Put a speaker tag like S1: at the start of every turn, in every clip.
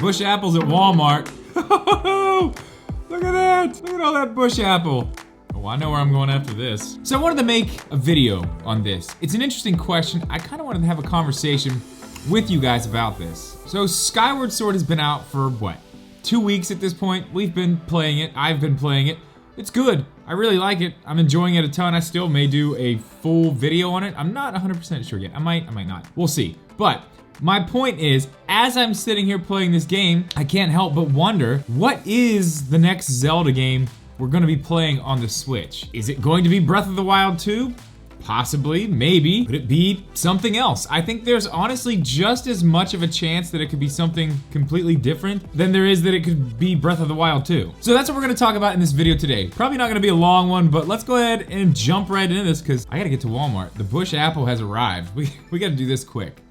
S1: bush apples at Walmart. Look at that. Look at all that bush apple. Oh, I know where I'm going after this. So I wanted to make a video on this. It's an interesting question. I kind of wanted to have a conversation with you guys about this. So Skyward Sword has been out for what? 2 weeks at this point. We've been playing it. I've been playing it. It's good. I really like it. I'm enjoying it a ton. I still may do a full video on it. I'm not 100% sure yet. I might not. We'll see. But my point is, as I'm sitting here playing this game, I can't help but wonder, what is the next Zelda game we're gonna be playing on the Switch? Is it going to be Breath of the Wild 2? Possibly, maybe. Could it be something else? I think there's honestly just as much of a chance that it could be something completely different than there is that it could be Breath of the Wild 2. So that's what we're gonna talk about in this video today. Probably not gonna be a long one, but let's go ahead and jump right into this because I gotta get to Walmart. The bush apple has arrived. We gotta do this quick.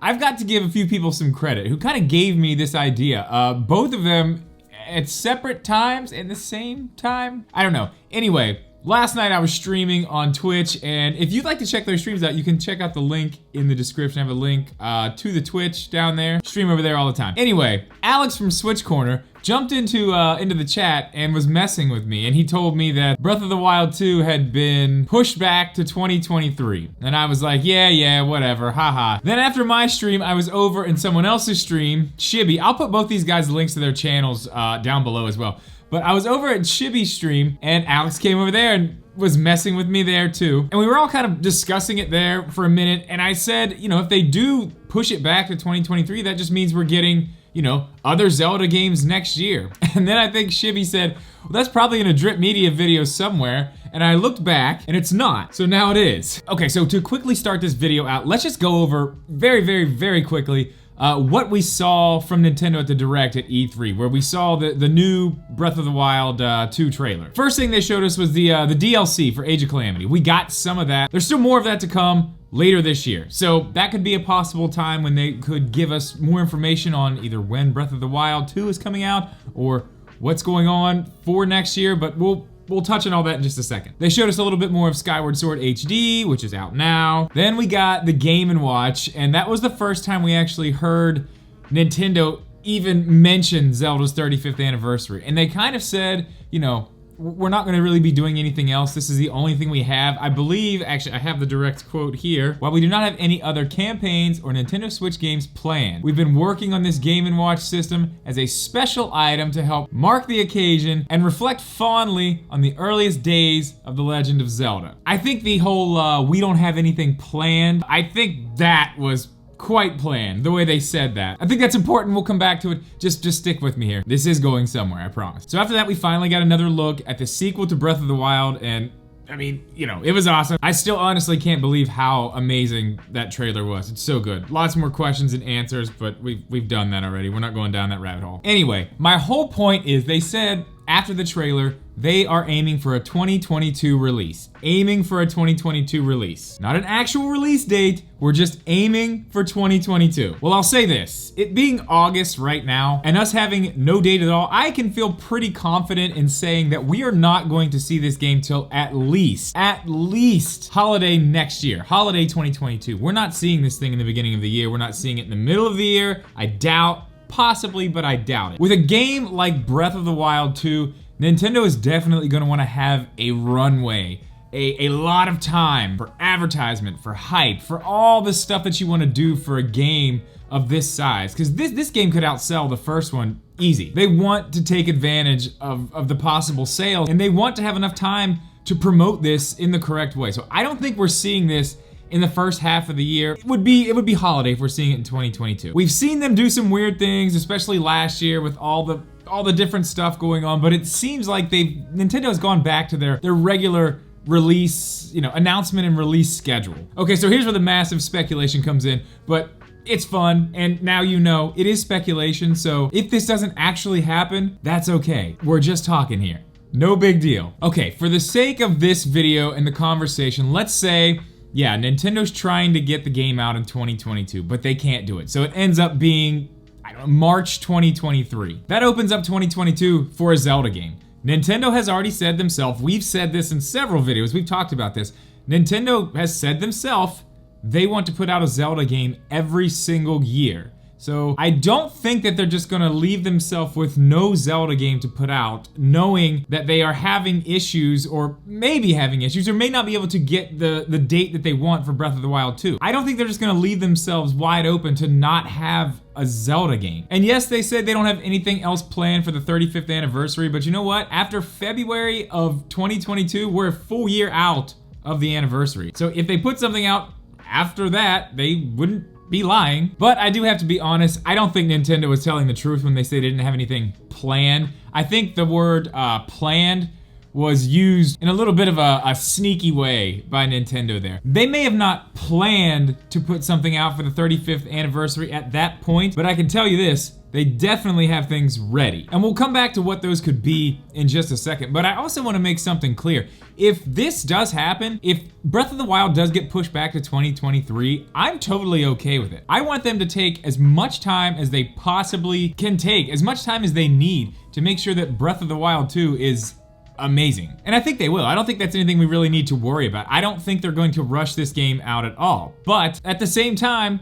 S1: I've got to give a few people some credit who kind of gave me this idea. Both of them at separate times and the same time. I don't know. Anyway, last night I was streaming on Twitch, and if you'd like to check their streams out, you can check out the link in the description. I have a link to the Twitch down there. Stream over there all the time. Anyway, Alex from Switch Corner jumped into the chat and was messing with me, and he told me that Breath of the Wild 2 had been pushed back to 2023. And I was like, yeah, whatever, haha. Then after my stream, I was over in someone else's stream, Shibby. I'll put both these guys' links to their channels down below as well. But I was over at Shibby's stream, and Alex came over there and was messing with me there too. And we were all kind of discussing it there for a minute, and I said, you know, if they do push it back to 2023, that just means we're getting, you know, other Zelda games next year. And then I think Shibby said, well, that's probably in a Drip Media video somewhere. And I looked back, and it's not. So now it is. Okay, so to quickly start this video out, let's just go over very quickly what we saw from Nintendo at the Direct at E3, where we saw the new Breath of the Wild 2 trailer. First thing they showed us was the DLC for Age of Calamity. We got some of that. There's still more of that to come later this year. So that could be a possible time when they could give us more information on either when Breath of the Wild 2 is coming out or what's going on for next year, but we'll touch on all that in just a second. They showed us a little bit more of Skyward Sword HD, which is out now. Then we got the Game & Watch, and that was the first time we actually heard Nintendo even mention Zelda's 35th anniversary. And they kind of said, you know, we're not gonna really be doing anything else. This is the only thing we have. I believe, actually, I have the direct quote here. While we do not have any other campaigns or Nintendo Switch games planned, we've been working on this Game & Watch system as a special item to help mark the occasion and reflect fondly on the earliest days of The Legend of Zelda. I think the whole, we don't have anything planned, I think that was quite planned, the way they said that. I think that's important, we'll come back to it. Just stick with me here. This is going somewhere, I promise. So after that, we finally got another look at the sequel to Breath of the Wild, and I mean, you know, it was awesome. I still honestly can't believe how amazing that trailer was. It's so good. Lots more questions and answers, but we've done that already. We're not going down that rabbit hole. Anyway, my whole point is they said after the trailer, they are aiming for a 2022 release. Aiming for a 2022 release. Not an actual release date, we're just aiming for 2022. Well, I'll say this, it being August right now, and us having no date at all, I can feel pretty confident in saying that we are not going to see this game till at least holiday next year, holiday 2022. We're not seeing this thing in the beginning of the year, we're not seeing it in the middle of the year, I doubt. Possibly, but I doubt it. With a game like Breath of the Wild 2, Nintendo is definitely gonna wanna have a runway, a lot of time for advertisement, for hype, for all the stuff that you wanna do for a game of this size. Because this game could outsell the first one easy. They want to take advantage of the possible sales, and they want to have enough time to promote this in the correct way. So I don't think we're seeing this in the first half of the year. It would be holiday if we're seeing it in 2022. We've seen them do some weird things, especially last year with all the different stuff going on, but it seems like Nintendo has gone back to their regular release, you know, announcement and release schedule. Okay, so here's where the massive speculation comes in, but it's fun, and now you know it is speculation, so if this doesn't actually happen, that's okay. We're just talking here. No big deal. Okay, for the sake of this video and the conversation, let's say, yeah, Nintendo's trying to get the game out in 2022, but they can't do it. So it ends up being, I don't know, March 2023. That opens up 2022 for a Zelda game. Nintendo has already said themselves, we've said this in several videos, we've talked about this. Nintendo has said themselves, they want to put out a Zelda game every single year. So I don't think that they're just gonna leave themselves with no Zelda game to put out, knowing that they are having issues, or maybe having issues, or may not be able to get the date that they want for Breath of the Wild 2. I don't think they're just gonna leave themselves wide open to not have a Zelda game. And yes, they said they don't have anything else planned for the 35th anniversary, but you know what? After February of 2022, we're a full year out of the anniversary. So if they put something out after that, they wouldn't be lying. But I do have to be honest, I don't think Nintendo was telling the truth when they say they didn't have anything planned. I think the word planned was used in a little bit of a sneaky way by Nintendo there. They may have not planned to put something out for the 35th anniversary at that point, but I can tell you this, they definitely have things ready. And we'll come back to what those could be in just a second, but I also want to make something clear. If this does happen, if Breath of the Wild does get pushed back to 2023, I'm totally okay with it. I want them to take as much time as they possibly can take, as much time as they need to make sure that Breath of the Wild 2 is amazing. And I think they will. I don't think that's anything we really need to worry about. I don't think they're going to rush this game out at all. But at the same time,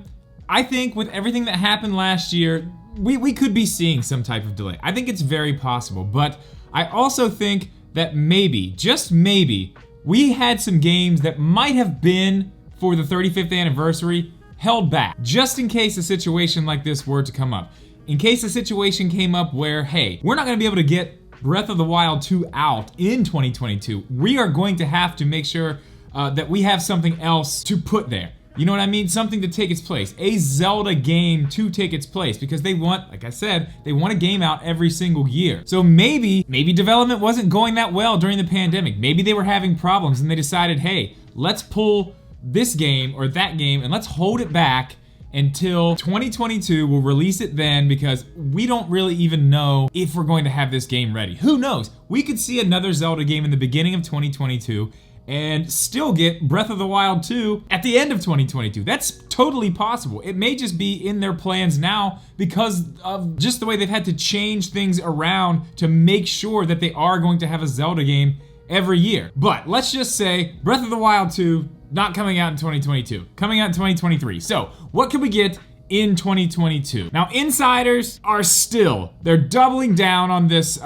S1: I think with everything that happened last year, we could be seeing some type of delay. I think it's very possible, but I also think that maybe, just maybe, we had some games that might have been for the 35th anniversary held back, just in case a situation like this were to come up. In case a situation came up where, hey, we're not gonna be able to get Breath of the Wild 2 out in 2022. We are going to have to make sure that we have something else to put there. You know what I mean? Something to take its place. A Zelda game to take its place, because they want, like I said, they want a game out every single year. So maybe development wasn't going that well during the pandemic. Maybe they were having problems and they decided, hey, let's pull this game or that game and let's hold it back until 2022. We'll release it then, because we don't really even know if we're going to have this game ready. Who knows? We could see another Zelda game in the beginning of 2022 and still get Breath of the Wild 2 at the end of 2022. That's totally possible. It may just be in their plans now because of just the way they've had to change things around to make sure that they are going to have a Zelda game every year. But let's just say Breath of the Wild 2 not coming out in 2022, coming out in 2023. So what can we get in 2022? Now, insiders are still, they're doubling down on this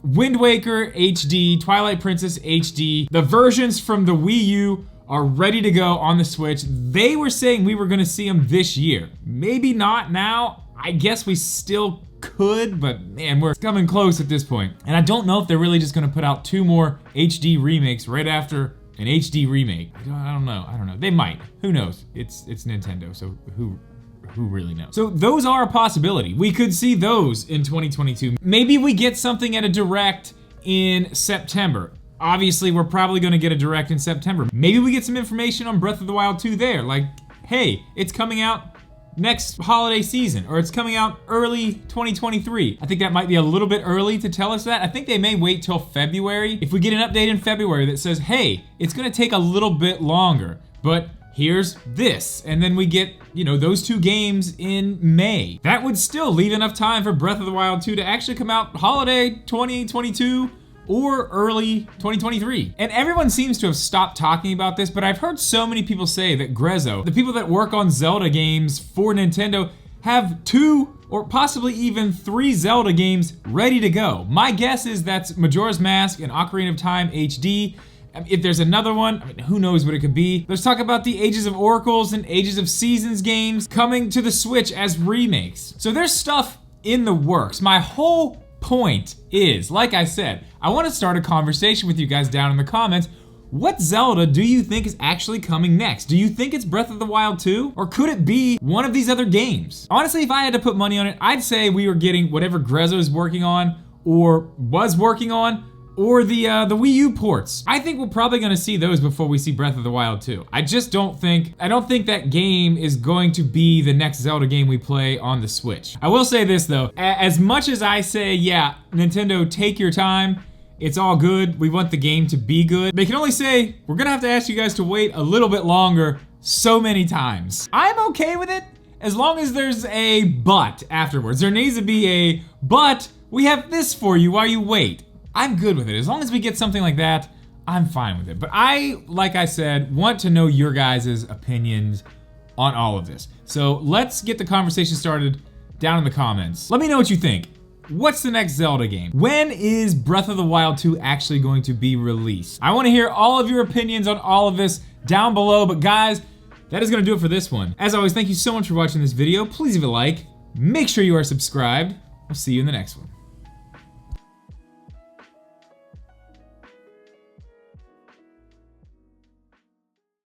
S1: Wind Waker HD, Twilight Princess HD. The versions from the Wii U are ready to go on the Switch. They were saying we were gonna see them this year. Maybe not now. I guess we still could, but man, we're coming close at this point. And I don't know if they're really just gonna put out 2 more HD remakes right after an HD remake. I don't know. They might. Who knows? It's Nintendo, so who really knows? So those are a possibility. We could see those in 2022. Maybe we get something at a Direct in September. Obviously, we're probably gonna get a Direct in September. Maybe we get some information on Breath of the Wild 2 there, like, hey, it's coming out next holiday season, or it's coming out early 2023. I think that might be a little bit early to tell us that. I think they may wait till February. If we get an update in February that says, hey, it's gonna take a little bit longer, but here's this, and then we get, you know, those 2 games in May. That would still leave enough time for Breath of the Wild 2 to actually come out holiday 2022 or early 2023. And everyone seems to have stopped talking about this, but I've heard so many people say that Grezzo, the people that work on Zelda games for Nintendo, have 2 or possibly even 3 Zelda games ready to go. My guess is that's Majora's Mask and Ocarina of Time HD. If there's another one, I mean, who knows what it could be. Let's talk about the Ages of Oracles and Ages of Seasons games coming to the Switch as remakes. So there's stuff in the works. My whole point is, like I said, I want to start a conversation with you guys down in the comments. What Zelda do you think is actually coming next? Do you think it's Breath of the Wild 2? Or could it be one of these other games? Honestly, if I had to put money on it, I'd say we were getting whatever Grezzo is working on, or was working on, or the Wii U ports. I think we're probably gonna see those before we see Breath of the Wild 2. I don't think that game is going to be the next Zelda game we play on the Switch. I will say this though, as much as I say, yeah, Nintendo, take your time, it's all good, we want the game to be good, they can only say, we're gonna have to ask you guys to wait a little bit longer so many times. I'm okay with it, as long as there's a but afterwards. There needs to be a, but we have this for you while you wait. I'm good with it. As long as we get something like that, I'm fine with it. But I, like I said, want to know your guys' opinions on all of this. So let's get the conversation started down in the comments. Let me know what you think. What's the next Zelda game? When is Breath of the Wild 2 actually going to be released? I want to hear all of your opinions on all of this down below, but guys, that is going to do it for this one. As always, thank you so much for watching this video. Please leave a like. Make sure you are subscribed. I'll see you in the next one.